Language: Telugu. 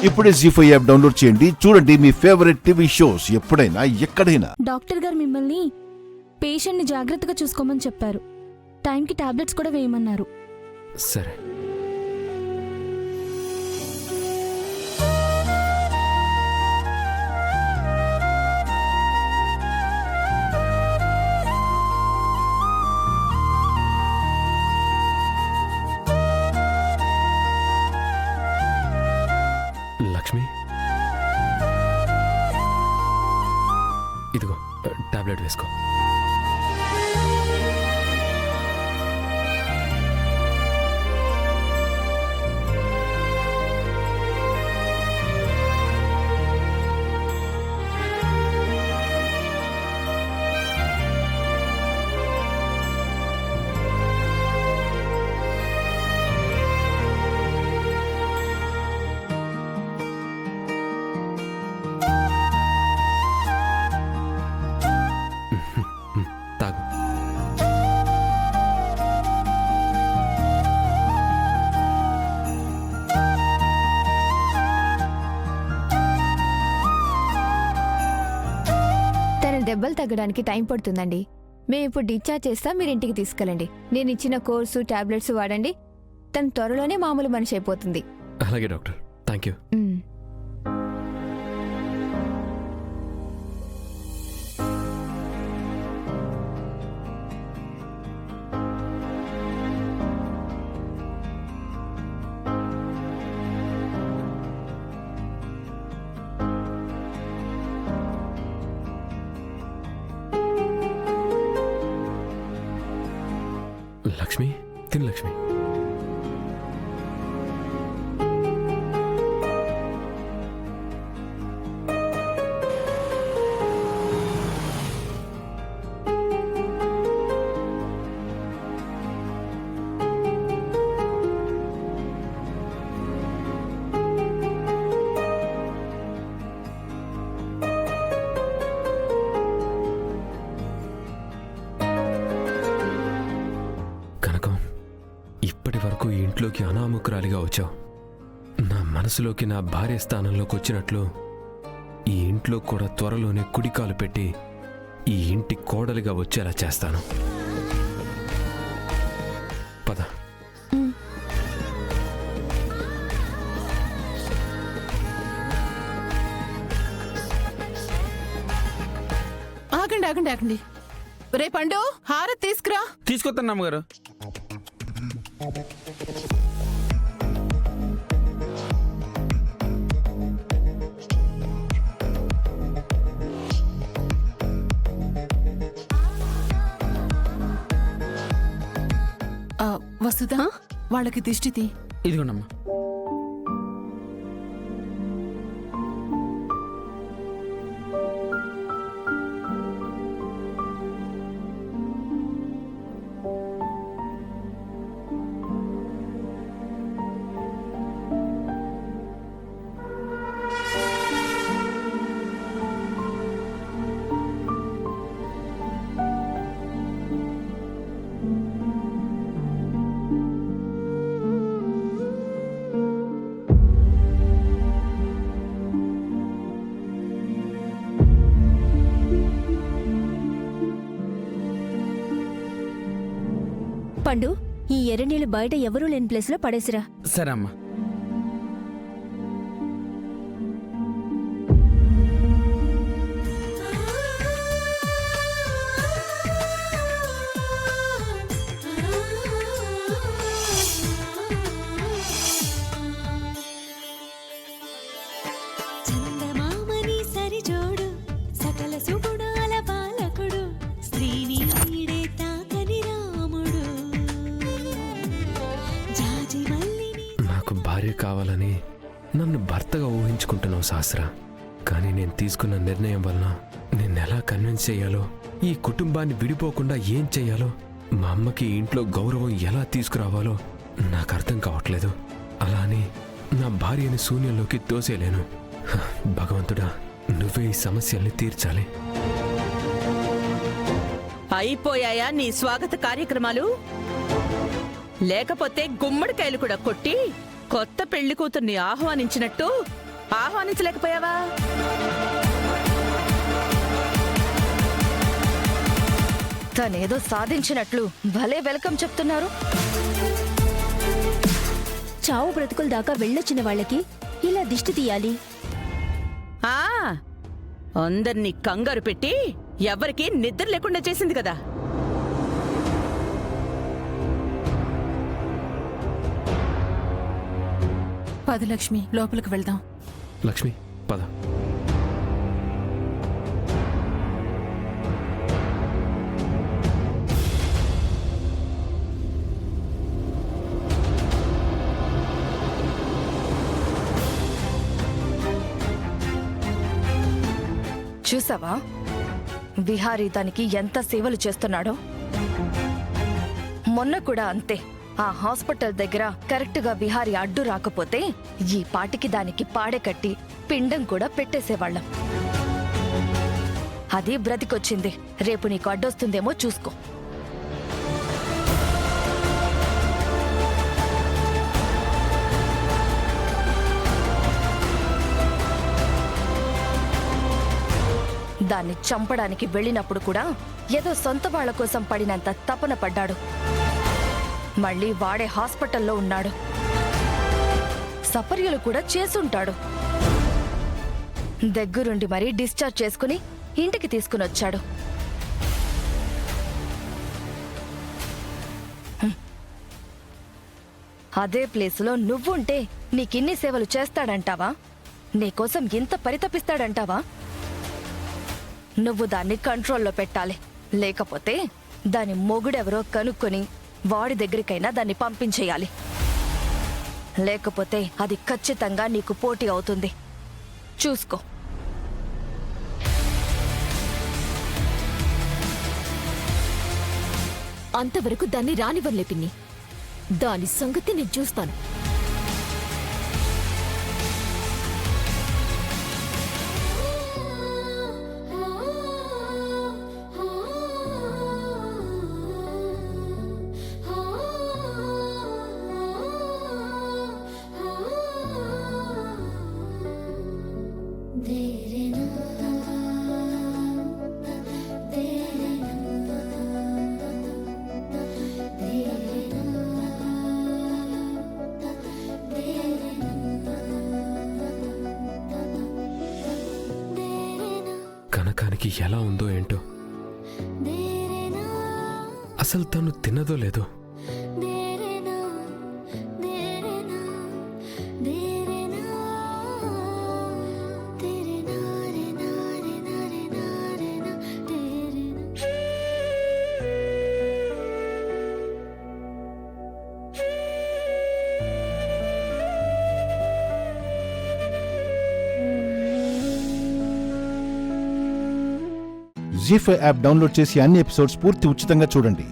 ఇప్పుడే జీ5 యాప్ డౌన్లోడ్ చేయండి. చూడండి మీ ఫేవరెట్ టీవీ షోస్ ఎప్పుడైనా ఎక్కడైనా. డాక్టర్ గారు మిమ్మల్ని పేషెంట్ని జాగ్రత్తగా చూసుకోమని చెప్పారు. టైంకి టాబ్లెట్స్ కూడా వేయమన్నారు. సరే. లక్ష్మి, ఇదిగో టాబ్లెట్ వేసుకో. తాగు. తన దెబ్బలు తగ్గడానికి టైం పడుతుందండి. మేము ఇప్పుడు డిశ్చార్జ్ చేస్తా, మీరు ఇంటికి తీసుకెళ్ళండి. నేను ఇచ్చిన కోర్సు టాబ్లెట్స్ వాడండి. తను త్వరలోనే మామూలు మనిషి అయిపోతుంది. అలాగే డాక్టర్, థ్యాంక్ యూ. లక్ష్మి, తిను లక్ష్మి. ఇప్పటి వరకు ఈ ఇంట్లోకి అనామకురాలిగా వచ్చావు. నా మనసులోకి నా భార్య స్థానంలోకి వచ్చినట్లు ఈ ఇంట్లో కూడా త్వరలోనే కుడికాలు పెట్టి ఈ ఇంటి కోడలిగా వచ్చేలా చేస్తాను. పద. ఆగండి ఆగండి ఆగండి. రే పండు, హారతి తీసుకురా. తీసుకొస్తాను అమ్మగారు. వసుదా, వాళ్ళకి దిష్టితి. ఇదిగోండమ్మా. పండు, ఈ ఎర్రనీళ్ళు బయట ఎవరూ లేని ప్లేస్లో పడేసిరా. సరే అమ్మా. చందమామని సరిజోడు సకల సుగుణాల బాలకుడు స్త్రీని వీడే తాకని రాముడు జాజి మల్లిని. నాకు భార్య కావాలని నన్ను భర్తగా ఊహించుకుంటున్నావు శాస్త్ర. కానీ నేను తీసుకున్న నిర్ణయం వలన నిన్నెలా కన్విన్స్ చేయాలో, ఈ కుటుంబాన్ని విడిపోకుండా ఏం చెయ్యాలో, మా అమ్మకి ఇంట్లో గౌరవం ఎలా తీసుకురావాలో నాకు అర్థం కావట్లేదు. అలానే నా భార్యని శూన్యంలోకి తోసేలేను. భగవంతుడా, నువ్వే ఈ సమస్యల్ని తీర్చాలి. అయిపోయాయా నీ స్వాగత కార్యక్రమాలు? లేకపోతే గుమ్మడికాయలు కూడా కొట్టి కొత్త పెళ్లి కూతుర్ని ఆహ్వానించినట్టు ఆహ్వానించలేకపోయావా? తనేదో సాధించినట్లు భలే వెల్కమ్ చెప్తున్నారు. చావు బ్రతుకుల దాకా వెళ్ళొచ్చిన వాళ్ళకి ఇలా దిష్టి తీయాలి. ఆ అందర్నీ కంగారు పెట్టి ఎవరికీ నిద్ర లేకుండా చేసింది కదా. పద లక్ష్మి, లోపలికి వెళ్దాం. లక్ష్మి పద. చూసావా విహారీ దానికి ఎంత సేవలు చేస్తున్నాడో. మొన్న కూడా అంతే. ఆ హాస్పిటల్ దగ్గర కరెక్ట్ గా విహారీ అడ్డు రాకపోతే ఈ పాటికి దానికి పాడె కట్టి పిండం కూడా పెట్టేసేవాళ్ళం. అది బ్రతికొచ్చింది. రేపు నీకు అడ్డొస్తుందేమో చూసుకో. దాన్ని చంపడానికి వెళ్ళినప్పుడు కూడా ఏదో సొంత వాళ్ల కోసం పడినంత తపన పడ్డాడు. మళ్ళీ వాడే హాస్పిటల్లో ఉన్నాడు. సపర్యలు కూడా చేసుంటాడు. దగ్గరుండి మరీ డిశ్చార్జ్ చేసుకుని ఇంటికి తీసుకునొచ్చాడు. అదే ప్లేసులో నువ్వుంటే నీకిన్ని సేవలు చేస్తాడంటావా? నీకోసం ఇంత పరితపిస్తాడంటావా? నువ్వు దాన్ని కంట్రోల్లో పెట్టాలి. లేకపోతే దాని మొగుడెవరో కనుక్కొని వాడి దగ్గరికైనా దాన్ని పంపించేయాలి. లేకపోతే అది ఖచ్చితంగా నీకు పోటీ అవుతుంది. చూసుకో. అంతవరకు దాన్ని రానివ్వలే పిన్ని. దాని సంగతి నేను చూస్తాను. కనకానికి ఎలా ఉందో ఏంటో. అసలు తను తిన్నదో లేదో. జీ5 యాప్ డౌన్లోడ్ చేసి అన్ని ఎపిసోడ్స్ పూర్తి ఉచితంగా చూడండి.